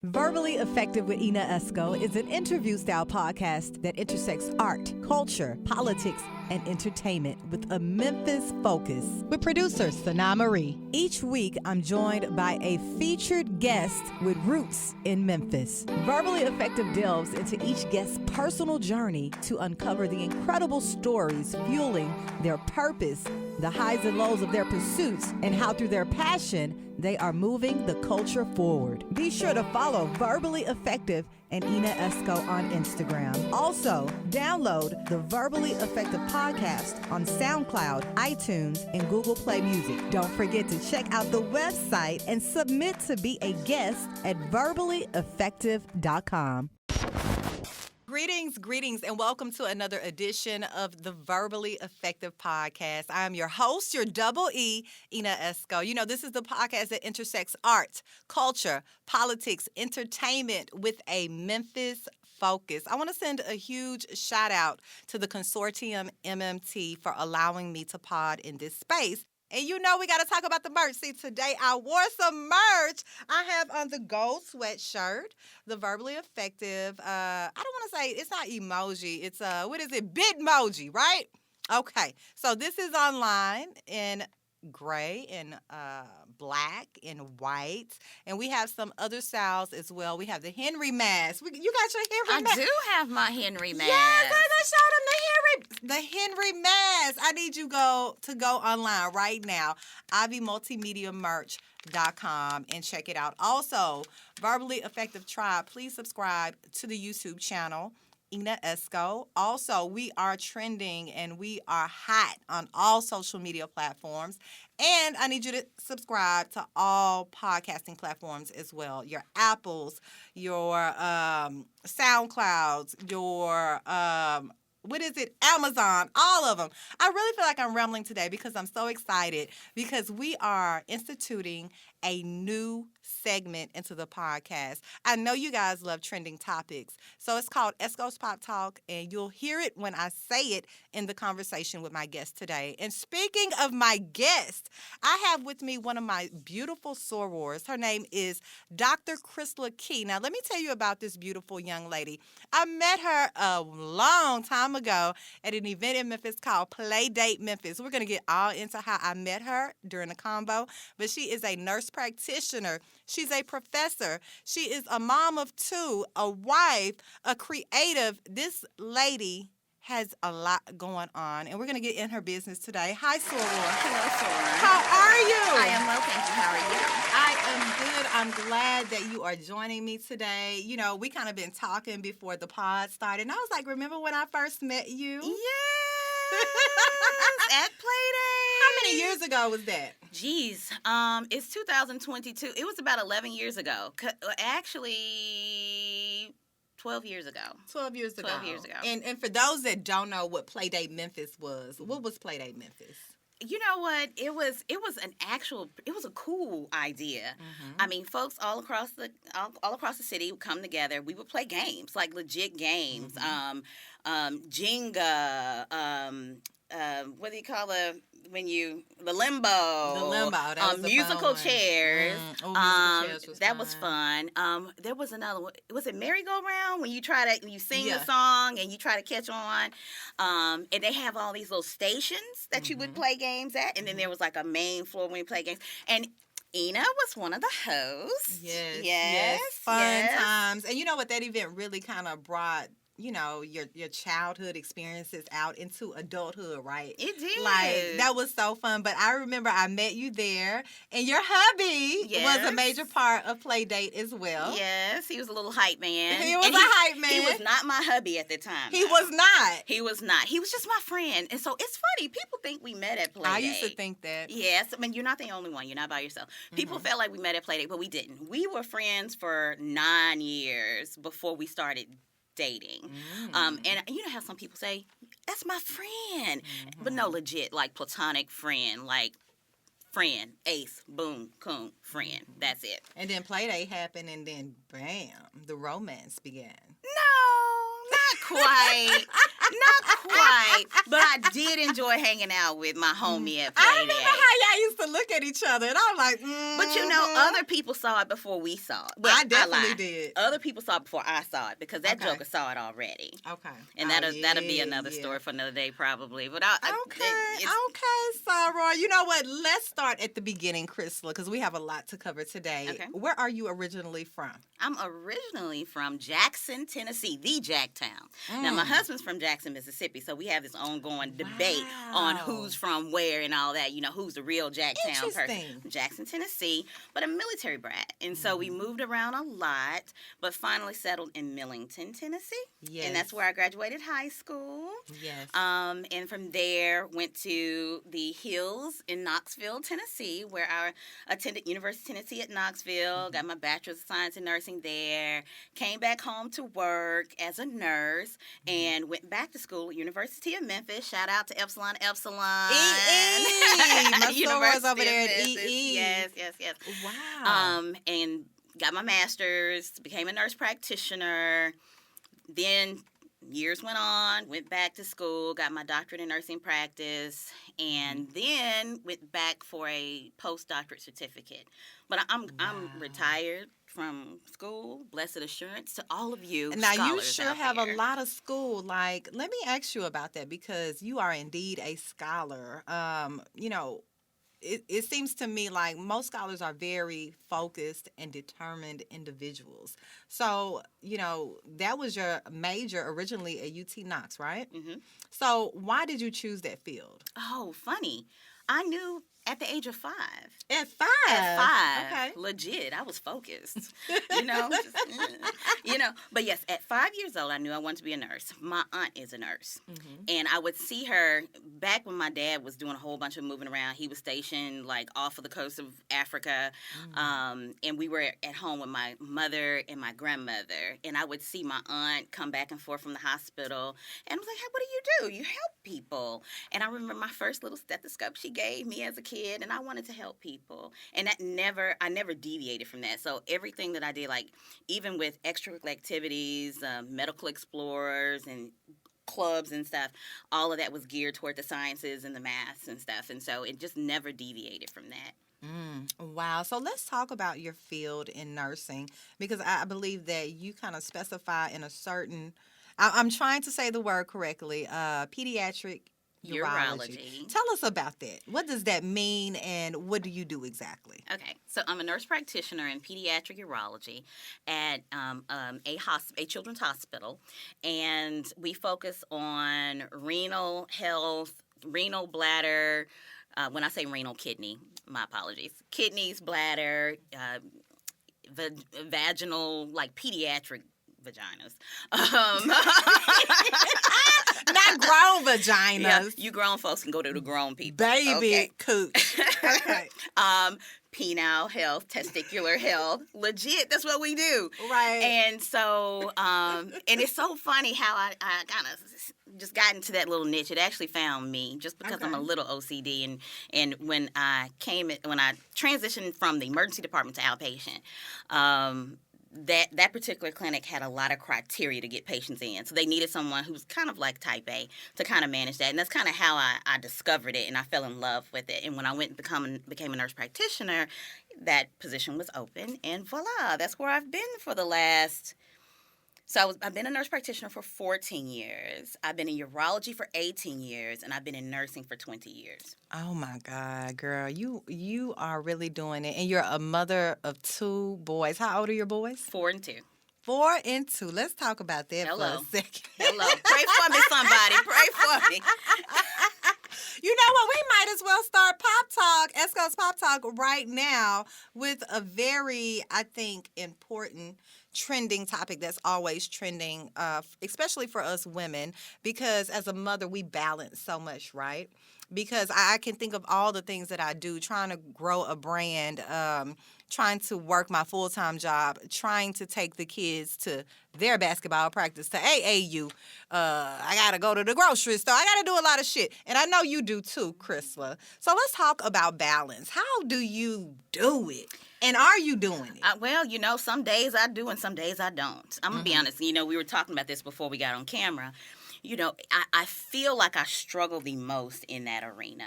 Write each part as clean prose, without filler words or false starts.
Verbally Effective with Ina Esco is an interview-style podcast that intersects art, culture, politics, and entertainment with a Memphis focus. With producer Sana Marie. Each week, I'm joined by a featured guest with roots in Memphis. Verbally Effective delves into each guest's personal journey to uncover the incredible stories fueling their purpose, the highs and lows of their pursuits, and how through their passion, they are moving the culture forward. Be sure to follow Verbally Effective and Ina Esco on Instagram. Also, download the Verbally Effective podcast on SoundCloud, iTunes, and Google Play Music. Don't forget to check out the website and submit to be a guest at verballyeffective.com. Greetings, and welcome to another edition of the Verbally Effective Podcast. I am your host, your double E, Ina Esco. You know, this is the podcast that intersects art, culture, politics, entertainment with a Memphis focus. I want to send a huge shout out to the Consortium MMT for allowing me to pod in this space. And you know we got to talk about the merch. See, today I wore some merch. I have on the gold sweatshirt, the Verbally Effective. I don't want to say, it's not emoji. It's, Bitmoji, right? Okay. So this is online in gray and black and white. And we have some other styles as well. We have the Henry mask. You got your Henry mask? I do have my Henry mask. Yes, I'm going to show them the Henry mask. I need you to go online right now, ivymultimediamerch.com, and check it out. Also, Verbally Effective Tribe, please subscribe to the YouTube channel, Ina Esco. Also, we are trending and we are hot on all social media platforms. And I need you to subscribe to all podcasting platforms as well. Your Apples, your SoundClouds, your Amazon, all of them. I really feel like I'm rambling today because I'm so excited because we are instituting a new segment into the podcast. I know you guys love trending topics. So it's called Esco's Pop Talk, and you'll hear it when I say it in the conversation with my guest today. And speaking of my guest, I have with me one of my beautiful sorors. Her name is Dr. Chrisla Key. Now, let me tell you about this beautiful young lady. I met her a long time ago at an event in Memphis called Playdate Memphis. We're going to get all into how I met her during the combo, but she is a nurse practitioner. She's a professor. She is a mom of two, a wife, a creative. This lady has a lot going on, and we're going to get in her business today. Hi, Soror. Hello, Soror. How are you? I am well, thank you. How are you? I am good. I'm glad that you are joining me today. You know, we kind of been talking before the pod started, and I was like, remember when I first met you? Yes, at Playdate. How many years ago was that? Geez, it's 2022. It was about 11 years ago. Actually, 12 years ago. 12 years ago. 12 years ago. And for those that don't know what Playdate Memphis was, what was Playdate Memphis? You know what? It was a cool idea. Mm-hmm. I mean, folks all across the city would come together. We would play games, like legit games. Mm-hmm. Jenga, what do you call the limbo? The limbo. That was the musical fun chairs. musical chairs was that fun. was fun. There was another one. Was it merry-go-round when you sing Yeah. the song and you try to catch on? And they have all these little stations that you would play games at, and then there was like a main floor when you play games. And Ina was one of the hosts. Yes. Fun times. And you know what? That event really kind of brought, you know, your childhood experiences out into adulthood, right? It did. Like, that was so fun. But I remember I met you there, and your hubby was a major part of Playdate as well. Yes, he was a little hype man. He was a hype man. He was not my hubby at the time. He was not. He was not. He was just my friend. And so it's funny. People think we met at Playdate. I used to think that. Yes. I mean, you're not the only one. You're not by yourself. People felt like we met at Playdate, but we didn't. We were friends for 9 years before we started dating. And you know how some people say, that's my friend. But no, legit, like platonic friend, like friend, ace, boom, coon, friend. That's it. And then Playdate happened, and then bam, the romance began. No, not quite. Not quite. But I did enjoy hanging out with my homie at I Playdate. remember how y'all used to look at each other, and I'm like, But you know, other people saw it before we saw it. Well, I definitely lied. did. Other people saw it before I saw it because that Okay. joker saw it already. Okay. And that'll be another story for another day probably. But Okay, Sarah. You know what? Let's start at the beginning, Chrisla, because we have a lot to cover today. Okay. Where are you originally from? I'm originally from Jackson, Tennessee, the Jacktown. Now, my husband's from Jackson, Mississippi, so we have this ongoing debate on who's from where and all that. You know, who's the real Jacktown person. Jackson, Tennessee, but a military brat. And so we moved around a lot, but finally settled in Millington, Tennessee. Yes. And that's where I graduated high school. Yes. And from there, went to the Hills in Knoxville, Tennessee, where I attended University of Tennessee at Knoxville, got my bachelor's of science in nursing there, came back home to work as a nurse, and went back to school at University of Memphis. Shout out to Epsilon. My sorors over there at Memphis. EE. Yes. Wow. And got my master's, became a nurse practitioner. Then years went on, went back to school, got my doctorate in nursing practice, and then went back for a postdoctorate certificate. But I'm retired from school. Blessed assurance to all of you. Now, you scholars sure out have there. a lot of school. Like, let me ask you about that, because you are indeed a scholar. You know, it seems to me like most scholars are very focused and determined individuals. So, you know, that was your major originally at UT Knox, right? Mm-hmm. So why did you choose that field? Oh, funny. I knew at the age of 5. At 5? At 5. Okay. Legit. I was focused. You know. But yes, at 5 years old, I knew I wanted to be a nurse. My aunt is a nurse. Mm-hmm. And I would see her back when my dad was doing a whole bunch of moving around. He was stationed like off of the coast of Africa. Mm-hmm. And we were at home with my mother and my grandmother. And I would see my aunt come back and forth from the hospital. And I was like, hey, what do? You help people. And I remember my first little stethoscope she gave me as a kid, and I wanted to help people. And I never deviated from that. So everything that I did, like even with extracurricular activities, medical explorers and clubs and stuff, all of that was geared toward the sciences and the maths and stuff. And so it just never deviated from that. Wow. So let's talk about your field in nursing, because I believe that you kind of specify in a certain, I'm trying to say the word correctly, pediatric urology. Tell us about that. What does that mean, and what do you do exactly? Okay, so I'm a nurse practitioner in pediatric urology at a children's hospital, and we focus on renal health, renal bladder. When I say renal, kidney, my apologies. Kidneys, bladder, vaginal, like pediatric vaginas. Not grown vaginas. Yeah, you grown folks can go to the grown people. Baby cooch. Okay. Penile health, testicular health. Legit, that's what we do. Right. And so, and it's so funny how I kind of just got into that little niche. It actually found me just because I'm a little OCD. And when I transitioned from the emergency department to outpatient, that particular clinic had a lot of criteria to get patients in. So they needed someone who's kind of like type A to kind of manage that. And that's kind of how I discovered it, and I fell in love with it. And when I went and became a nurse practitioner, that position was open, and voila, that's where I've been for the last... So I've been a nurse practitioner for 14 years. I've been in urology for 18 years, and I've been in nursing for 20 years. Oh, my God, girl. You are really doing it. And you're a mother of 2 boys. How old are your boys? 4 and 2. 4 and 2. Let's talk about that for a second. Hello. Pray for me, somebody. Pray for me. You know what? We might as well start Pop Talk, Esco's Pop Talk, right now with a very, I think, important trending topic that's always trending, especially for us women, because as a mother, we balance so much, right? Because I can think of all the things that I do, trying to grow a brand, trying to work my full-time job, trying to take the kids to their basketball practice, to AAU. I got to go to the grocery store. I got to do a lot of shit. And I know you do too, Chrisla. So let's talk about balance. How do you do it? And are you doing it? Well, some days I do and some days I don't. I'm going to be honest. We were talking about this before we got on camera. I feel like I struggle the most in that arena.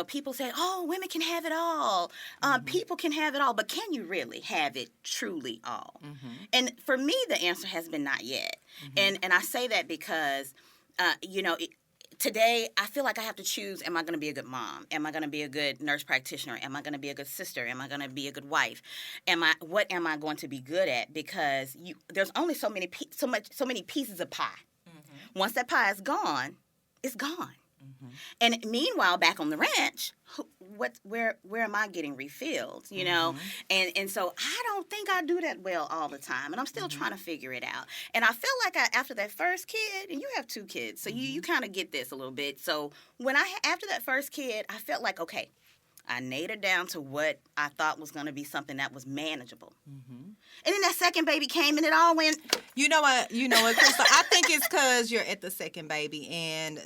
People say, oh, women can have it all. People can have it all. But can you really have it truly all? And for me, the answer has been not yet. And I say that because, today, I feel like I have to choose, am I going to be a good mom? Am I going to be a good nurse practitioner? Am I going to be a good sister? Am I going to be a good wife? What am I going to be good at? Because there's only so many pieces of pie. Once that pie is gone, it's gone. And meanwhile, back on the ranch, where am I getting refilled? And so I don't think I do that well all the time, and I'm still trying to figure it out. And I feel like after that first kid, and you have 2 kids, so you kind of get this a little bit. So after that first kid, I felt like, okay, I nailed it down to what I thought was going to be something that was manageable. And then that second baby came and it all went. You know what, Chrisla? I think it's because you're at the second baby and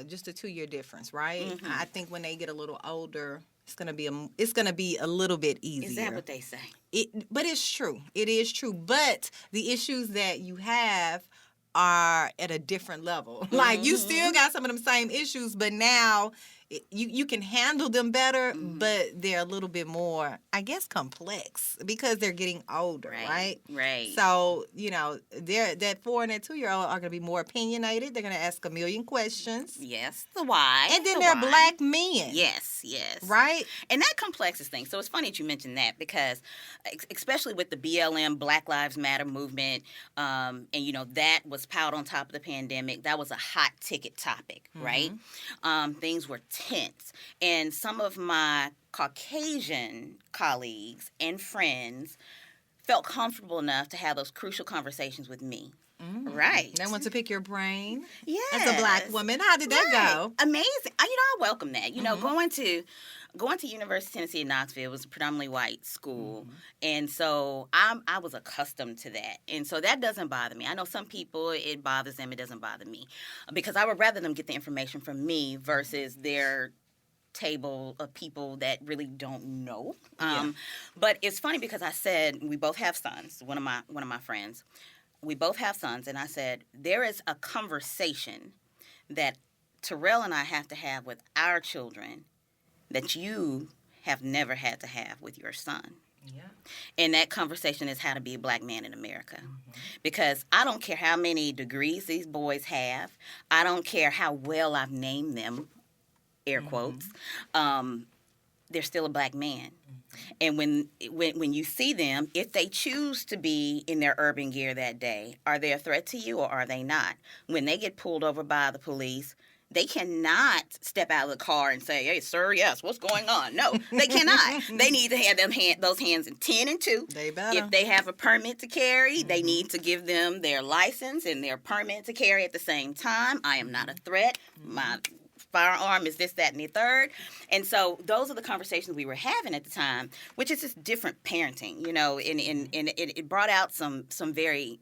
just a 2-year difference, right? I think when they get a little older, it's gonna be a little bit easier. Is that what they say? But it's true. It is true. But the issues that you have are at a different level. Like you still got some of them same issues, but now you can handle them better, but they're a little bit more, I guess, complex because they're getting older, right? Right. So, that 4 and that 2-year-old are going to be more opinionated. They're going to ask a million questions. Yes, the why. And then they're black men. Yes. Right? And that complexes things. So it's funny that you mentioned that because especially with the BLM, Black Lives Matter movement, and, that was piled on top of the pandemic. That was a hot ticket topic, right? Things were tense. And some of my Caucasian colleagues and friends felt comfortable enough to have those crucial conversations with me. Right. They want to pick your brain. Yes. As a black woman. How did that go? Amazing. I welcome that. Going to University of Tennessee in Knoxville was a predominantly white school. And so I was accustomed to that. And so that doesn't bother me. I know some people, it bothers them. It doesn't bother me. Because I would rather them get the information from me versus their table of people that really don't know. But it's funny because I said we both have sons. One of my friends. We both have sons, and I said, there is a conversation that Terrell and I have to have with our children that you have never had to have with your son. Yeah. And that conversation is how to be a black man in America. Because I don't care how many degrees these boys have. I don't care how well I've named them, air quotes. They're still a black man. And when you see them, if they choose to be in their urban gear that day, are they a threat to you or are they not? When they get pulled over by the police, they cannot step out of the car and say, hey, sir, yes, what's going on? No, they cannot. They need to have those hands in 10 and 2. They better. If they have a permit to carry, they need to give them their license and their permit to carry at the same time. I am not a threat. My firearm is this, that, and the third. And so those are the conversations we were having at the time, which is just different parenting, and it brought out some very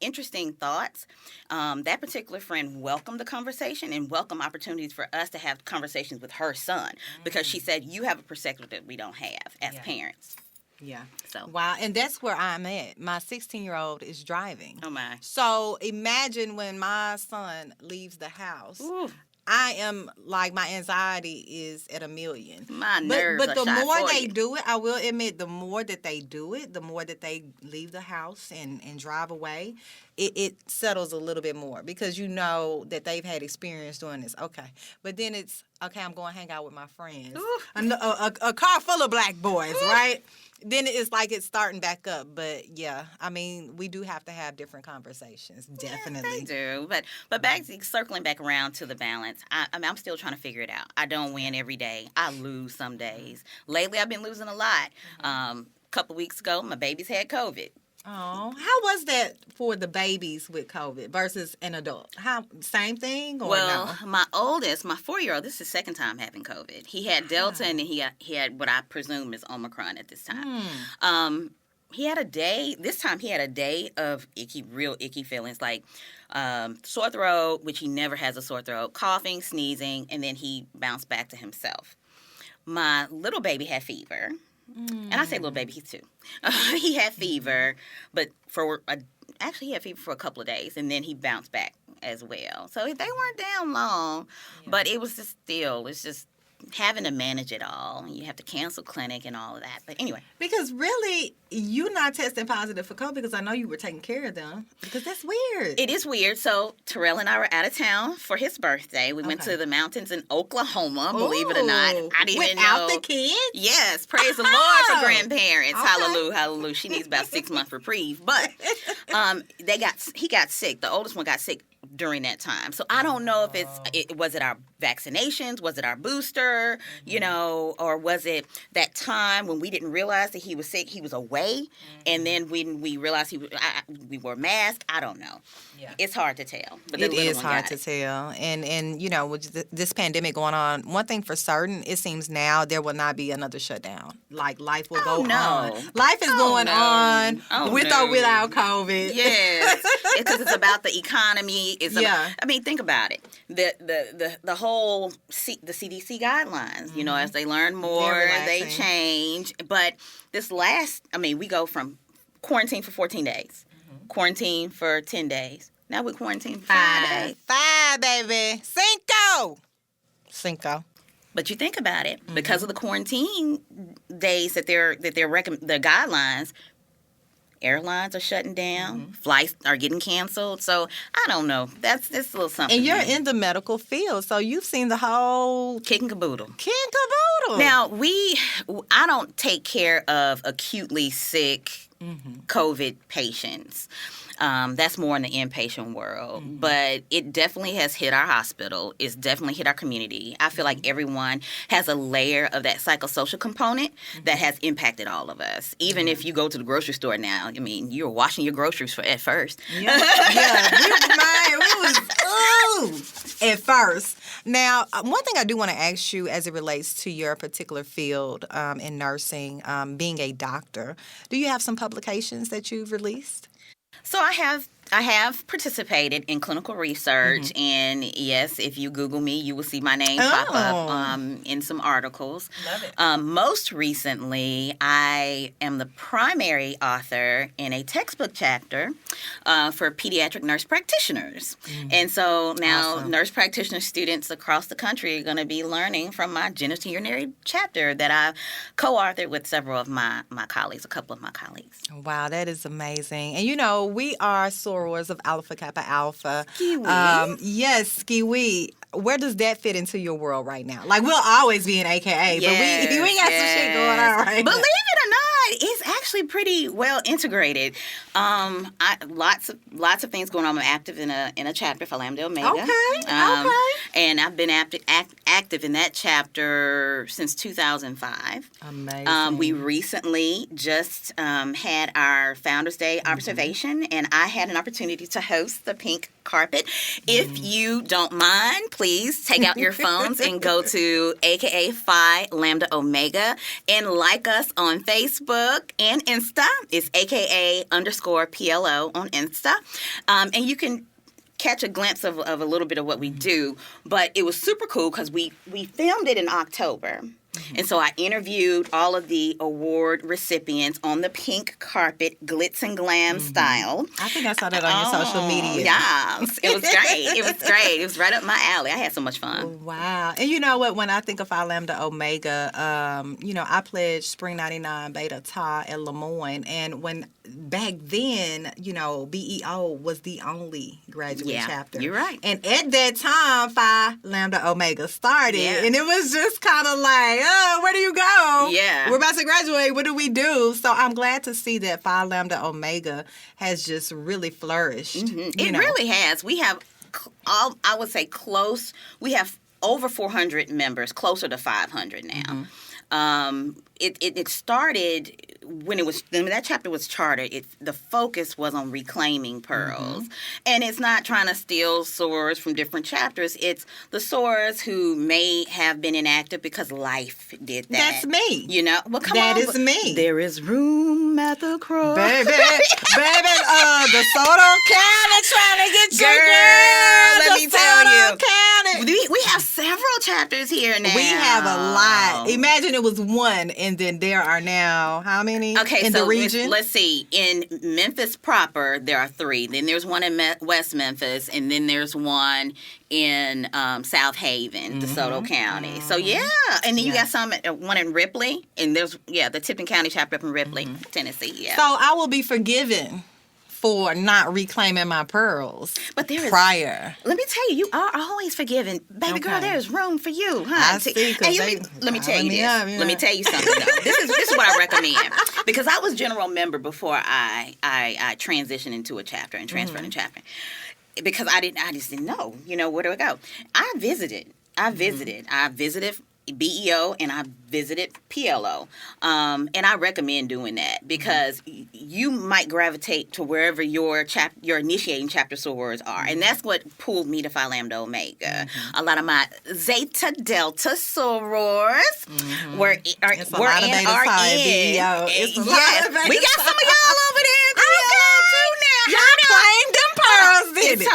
interesting thoughts. That particular friend welcomed the conversation and welcomed opportunities for us to have conversations with her son because she said, you have a perspective that we don't have as parents. Yeah. So wow, and that's where I'm at. My 16-year-old is driving. Oh my. So imagine when my son leaves the house. Ooh. I am like my anxiety is at 1,000,000. My nerves but the are more shot they do it, I will admit, the more that they do it, the more that they leave the house and drive away, it settles a little bit more because you know that they've had experience doing this. Okay, but then it's okay. I'm going to hang out with my friends. A car full of black boys, right? Then it's like it's starting back up. But yeah, I mean, we do have to have different conversations. Definitely. Yeah, they do. But circling back around to the balance, I'm still trying to figure it out. I don't win every day. I lose some days. Lately, I've been losing a lot. A couple weeks ago, my babies had COVID. Oh, how was that for the babies with COVID versus an adult? Same thing or no? My oldest, my 4-year-old, this is his second time having COVID. He had Delta and then he had what I presume is Omicron at this time. He had a day. This time he had a day of real icky feelings like sore throat, which he never has a sore throat, coughing, sneezing, and then he bounced back to himself. My little baby had fever. And I say little baby, he's 2. He had fever, but actually he had fever for a couple of days, and then he bounced back as well. So they weren't down long, but it was just it's just having to manage it all. You have to cancel clinic and all of that. But anyway. Because really, you not testing positive for COVID because I know you were taking care of them. Because that's weird. It is weird. So Terrell and I were out of town for his birthday. We went to the mountains in Oklahoma, believe it or not. I didn't even know. Without the kids? Yes. Praise the Lord for grandparents. Okay. Hallelujah, hallelujah. She needs about 6 months reprieve. But he got sick. The oldest one got sick during that time. So I don't know if was it our vaccinations, was it our booster, or was it that time when we didn't realize that he was sick, he was away, and then when we realized we wore masks, I don't know. Yeah. It's hard to tell. But it is hard to tell. And with this pandemic going on, one thing for certain, it seems now there will not be another shutdown. Like life will go on. Life is going on with or without COVID. Yes. Because it's about the economy. I mean, think about it. The whole the CDC guidelines, as they learn more, they change. But we go from quarantine for 14 days, quarantine for 10 days. Now we're quarantined for 5 days. 5, baby. Cinco. But you think about it, because of the quarantine days that they're the guidelines, airlines are shutting down. Flights are getting canceled. So I don't know. That's a little something. And you're in the medical field, so you've seen the whole kit and caboodle. Now I don't take care of acutely sick COVID patients. That's more in the inpatient world. But it definitely has hit our hospital. It's definitely hit our community. I feel like everyone has a layer of that psychosocial component that has impacted all of us. Even if you go to the grocery store now, I mean, you're washing your groceries at first. Yeah. At first. Now, one thing I do want to ask you as it relates to your particular field in nursing, being a doctor, do you have some publications that you've released? So I have participated in clinical research, and yes, if you Google me, you will see my name pop up in some articles. Love it. Most recently, I am the primary author in a textbook chapter for pediatric nurse practitioners. And so now nurse practitioner students across the country are going to be learning from my genitourinary chapter that I co-authored with several of my colleagues, a couple of my colleagues. Wow, that is amazing. And we are sorors of Alpha Kappa Alpha. Cxcvii. Yes, Cxcvii. Where does that fit into your world right now? Like, we'll always be an AKA, but we got some shit going on right now. Believe it or not, it's actually pretty well integrated. Lots of things going on. I'm active in a chapter, Phi Lambda Omega. Okay. And I've been active in that chapter since 2005. Amazing. We recently just had our Founders Day observation, and I had an opportunity to host the pink carpet. If you don't mind, please take out your phones and go to AKA Phi Lambda Omega and like us on Facebook and Insta. It's AKA _PLO on Insta. And you can catch a glimpse of a little bit of what we do. But it was super cool because we filmed it in October. And so I interviewed all of the award recipients on the pink carpet, glitz and glam style. I think I saw that on your social media. Yes. It was great. It was right up my alley. I had so much fun. Wow. And you know what? When I think of Phi Lambda Omega, I pledged Spring 99 Beta Tau at Lemoyne. And when back then, BEO was the only graduate chapter. You're right. And at that time, Phi Lambda Omega started. Yeah. And it was just kind of like, where do you go? Yeah. We're about to graduate. What do we do? So I'm glad to see that Phi Lambda Omega has just really flourished. It really has. We have, I would say we have over 400 members, closer to 500 now. It started when that chapter was chartered. The focus was on reclaiming pearls, and it's not trying to steal sorors from different chapters. It's the sorors who may have been inactive because life did that. That's me. Well, come on. That is me. There is room at the cross, baby. The Soto County trying to get you, girl. Let me tell you. County on it? We have several chapters here now. We have a lot. Imagine it was one, and then there are now how many in the region? Let's see. In Memphis proper, there are 3. Then there's one in West Memphis, and then there's one in South Haven, DeSoto County. So yeah, and then you got one in Ripley, and there's the Tipton County chapter up in Ripley, Tennessee. Yeah. So I will be forgiven for not reclaiming my pearls. But there is prior. Let me tell you, you are always forgiven, baby girl. There is room for you, huh? I see. Let me tell you this. Let me tell you something. Though. This is what I recommend, because I was general member before I transitioned into a chapter and transferred a chapter. Because I just didn't know, where do I go? I visited BEO and I visited PLO, and I recommend doing that because you might gravitate to wherever your initiating chapter sorors are, and that's what pulled me to Phi Lambda Omega. A lot of my Zeta Delta sorors were in RN. Yes, we got some of y'all over there. Y'all claimed them pearls, did it?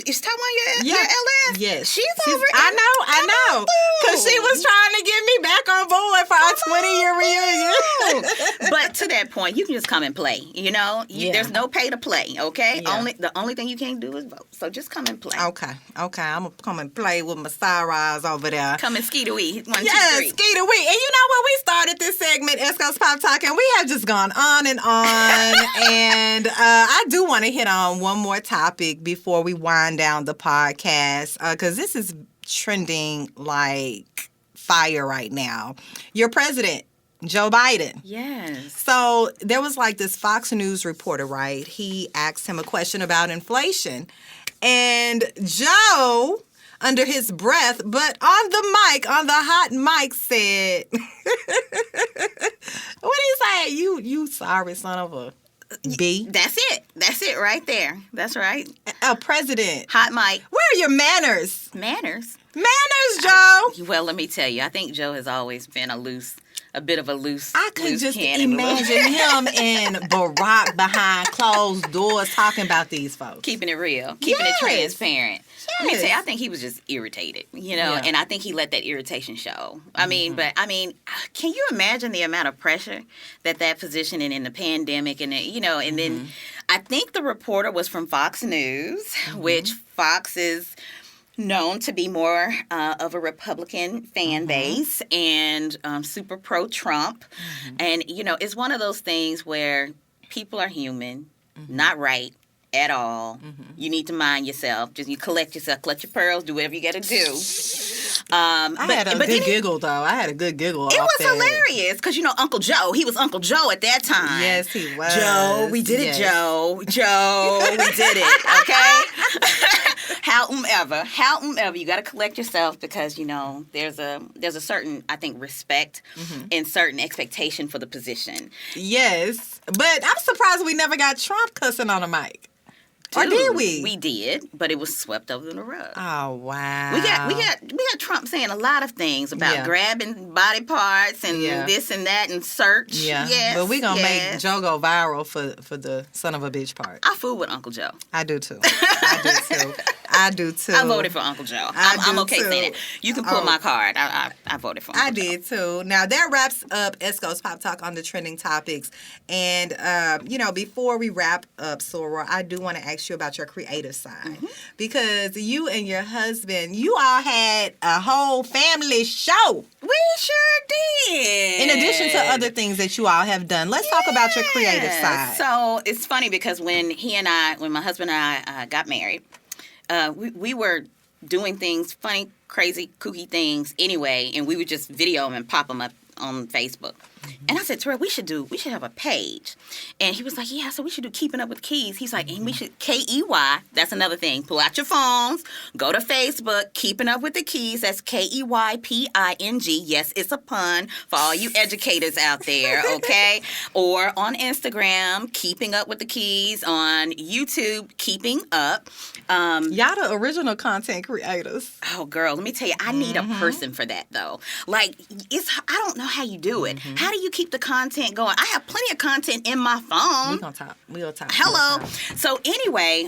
Is Tawan your LS? Yes. She's over. I know. Because she was trying to get me back on board for our 20-year reunion. But to that point, you can just come and play. There's no pay to play. Okay. Yeah. The only thing you can't do is vote. So just come and play. Okay. I'm gonna come and play with my Saras over there. Come and Cxcvii. 1, 2, 3. Cxcvii. And you know what? We started this segment, Esco's Pop Talk, and we have just gone on and on. And I do want to hit on one more topic before we wind down the podcast, because this is trending like fire right now. Your president, Joe Biden. Yes. So there was like this Fox News reporter, right? He asked him a question about inflation. And Joe, under his breath, but on the hot mic, said, what did he say? You sorry son of a B. That's it right there. That's right. A president. Hot mic. Where are your manners? Manners, Joe. Well, let me tell you, I think Joe has always been a bit of a loose. I could just cannon. imagine him and Barack behind closed doors talking about these folks. Keeping it real, keeping it transparent. Yes. Let me tell you, I think he was just irritated, and I think he let that irritation show. I mean, can you imagine the amount of pressure that position and in the pandemic and and then I think the reporter was from Fox News, which Fox is known to be more of a Republican fan base and super pro-Trump. And, it's one of those things where people are human, not right at all. You need to mind yourself. Just you collect yourself, collect your pearls, do whatever you got to do. I had a good giggle, though. I had a good giggle. It was hilarious because, Uncle Joe, he was Uncle Joe at that time. Yes, he was. Joe, we did it, Joe. Joe, we did it, okay? However, you got to collect yourself because, there's a certain, I think, respect and certain expectation for the position. Yes, but I'm surprised we never got Trump cussing on a mic. Dude, or did we? We did, but it was swept over the rug. Oh wow! We got Trump saying a lot of things about grabbing body parts and this and that and search. Yeah, but we gonna make Joe go viral for the son of a bitch part. I fool with Uncle Joe. I do too. I do too. I voted for Uncle Joe. I'm okay saying it. You can pull my card. I voted for Uncle Joe. I did too. Now that wraps up Esco's Pop Talk on the trending topics. And before we wrap up, Soror, I do want to ask you about your creative side because you and your husband, you all had a whole family show. We sure did. In addition to other things that you all have done, let's talk about your creative side. So it's funny because when my husband and I got married, we were doing things, funny, crazy, kooky things anyway, and we would just video them and pop them up on Facebook. And I said, Terrell, we should have a page. And he was like, yeah, so we should do Keeping Up with Keys. He's like, and we should, KEY, that's another thing. Pull out your phones, go to Facebook, Keeping Up with the Keys. That's KEYping. Yes, it's a pun for all you educators out there, okay? Or on Instagram, Keeping Up with the Keys. On YouTube, Keeping Up. Y'all the original content creators. Oh, girl, let me tell you, I need a person for that, though. Like, I don't know how you do it. How do you keep the content going? I have plenty of content in my phone. We gonna talk. Hello. So anyway,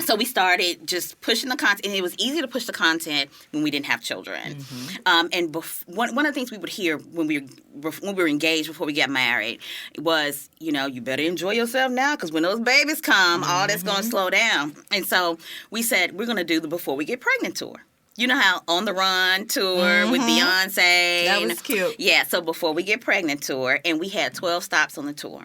So we started just pushing the content, and it was easy to push the content when we didn't have children. And one of the things we would hear when we were engaged before we got married was, you know, you better enjoy yourself now, because when those babies come, all that's going to slow down. And so we said, we're going to do the Before We Get Pregnant tour. You know how On the Run tour with Beyonce. That was cute. Yeah, so Before We Get Pregnant tour, and we had 12 stops on the tour.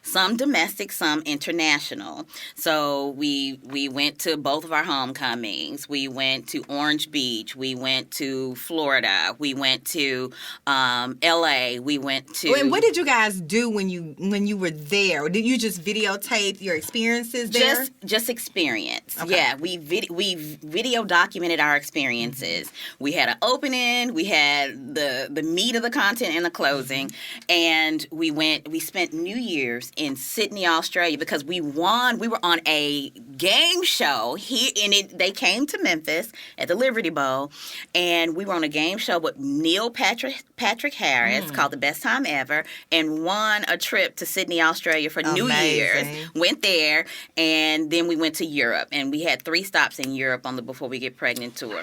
Some domestic, some international. So we went to both of our homecomings. We went to Orange Beach. We went to Florida. We went to L.A. We went to. And what did you guys do when you were there? Did you just videotape your experiences there? Just experience. Okay. Yeah, we video documented our experiences. We had an opening. We had the meat of the content and the closing, and we spent New Year's in Sydney, Australia, because we won. We were on a game show here, and they came to Memphis at the Liberty Bowl, and we were on a game show with Neil Patrick Harris called The Best Time Ever, and won a trip to Sydney, Australia for New Year's. Went there, and then we went to Europe, and we had 3 stops in Europe on the Before We Get Pregnant tour.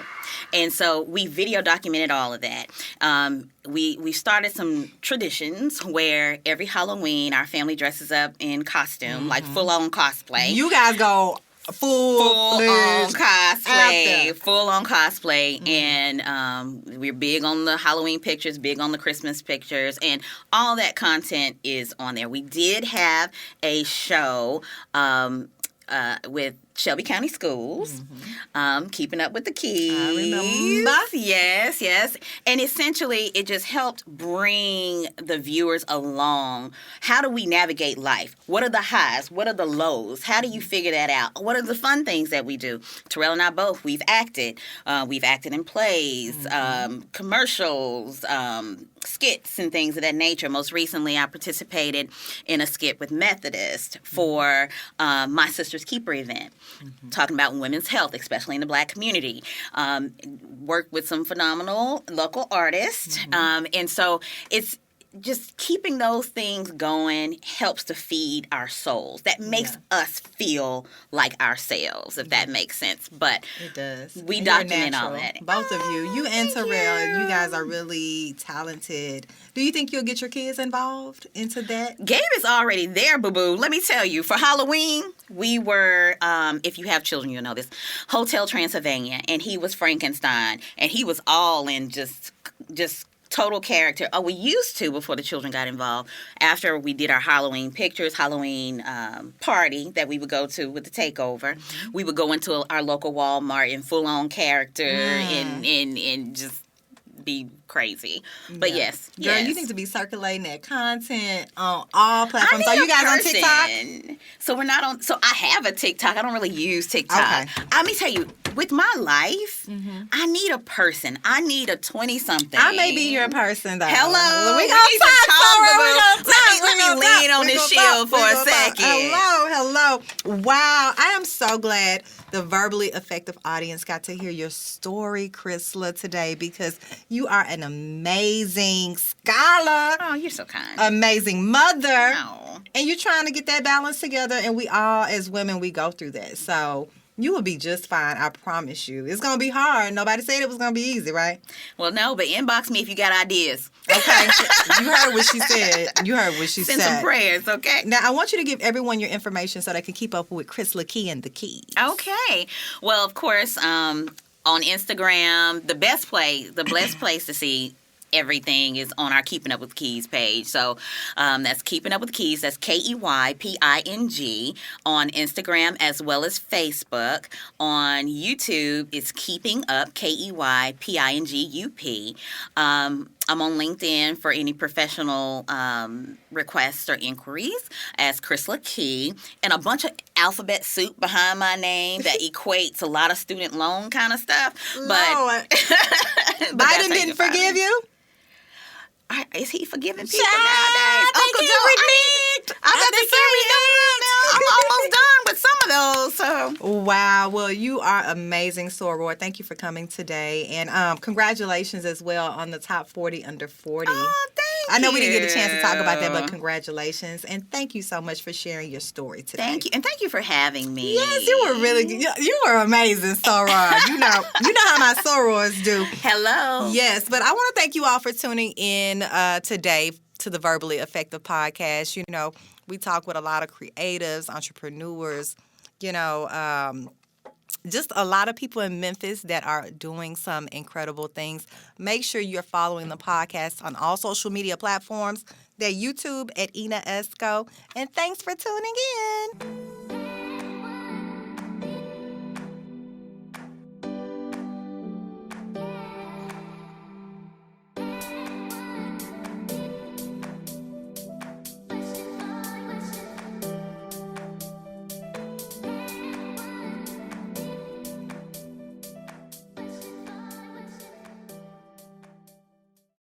And so we video documented all of that. We started some traditions where every Halloween our family dresses up in costume, like full-on cosplay. You guys go full-on cosplay, and we're big on the Halloween pictures, big on the Christmas pictures, and all that content is on there. We did have a show with Shelby County Schools, Keeping Up with the Keys. I remember. Yes. And essentially, it just helped bring the viewers along. How do we navigate life? What are the highs? What are the lows? How do you figure that out? What are the fun things that we do? Terrell and I both, we've acted. We've acted in plays, commercials, skits and things of that nature. Most recently, I participated in a skit with Methodist for My Sister's Keeper event, talking about women's health, especially in the Black community. Worked with some phenomenal local artists. And so it's just keeping those things going helps to feed our souls. That makes us feel like ourselves, if that makes sense. But it does. We document all that. Both of you and Terrell, you guys are really talented. Do you think you'll get your kids involved into that? Gabe is already there, boo-boo. Let me tell you, for Halloween, we were, if you have children, you'll know this, Hotel Transylvania, and he was Frankenstein, and he was all in just total character. We used to before the children got involved. After we did our Halloween pictures, Halloween party that we would go to with the takeover, we would go into our local Walmart in full-on character and just be crazy. But yes. Girl, you need to be circulating that content on all platforms. Are you guys on TikTok? So we're not on. So I have a TikTok. I don't really use TikTok. Okay. Let me tell you, with my life, I need a person. I need a 20-something. I may be your person, though. Hello. We gonna talk. Let me lean on this shield for a second. Hello. Wow. I am so glad the Verbally Effective audience got to hear your story, Chrisla, today, because you are an amazing scholar. Oh, you're so kind. Amazing mother. Oh. And you're trying to get that balance together, and we all, as women, we go through that. So you will be just fine, I promise you. It's going to be hard. Nobody said it was going to be easy, right? Well, no, but inbox me if you got ideas. Okay. You heard what she said. Send some prayers, okay? Now, I want you to give everyone your information so they can keep up with Chrisla Key and the Keys. Okay. Well, of course, on Instagram, the best place to see everything is on our Keeping Up with Keys page. So that's Keeping Up with Keys. That's KEYping on Instagram as well as Facebook. On YouTube, it's Keeping Up, KEYpingup. I'm on LinkedIn for any professional requests or inquiries as Chrisla Key, and a bunch of alphabet soup behind my name that equates a lot of student loan kind of stuff. Lord. Biden didn't forgive you? Is he forgiving people nowadays? Uncle Joe, I'm almost done with some of those. So. Wow. Well, you are amazing, Soror. Thank you for coming today. And congratulations as well on the top 40 under 40. Oh, thank I know we didn't get a chance to talk about that, but you. congratulations. And thank you so much for sharing your story today. Thank you. And thank you for having me. Yes, you were really good. You were amazing, soror. You know how my sorors do. Hello. Yes, but I want to thank you all for tuning in today to the Verbally Effective podcast. You know, we talk with a lot of creatives, entrepreneurs, just a lot of people in Memphis that are doing some incredible things. Make sure you're following the podcast on all social media platforms. They're YouTube at Ina Esco. And thanks for tuning in.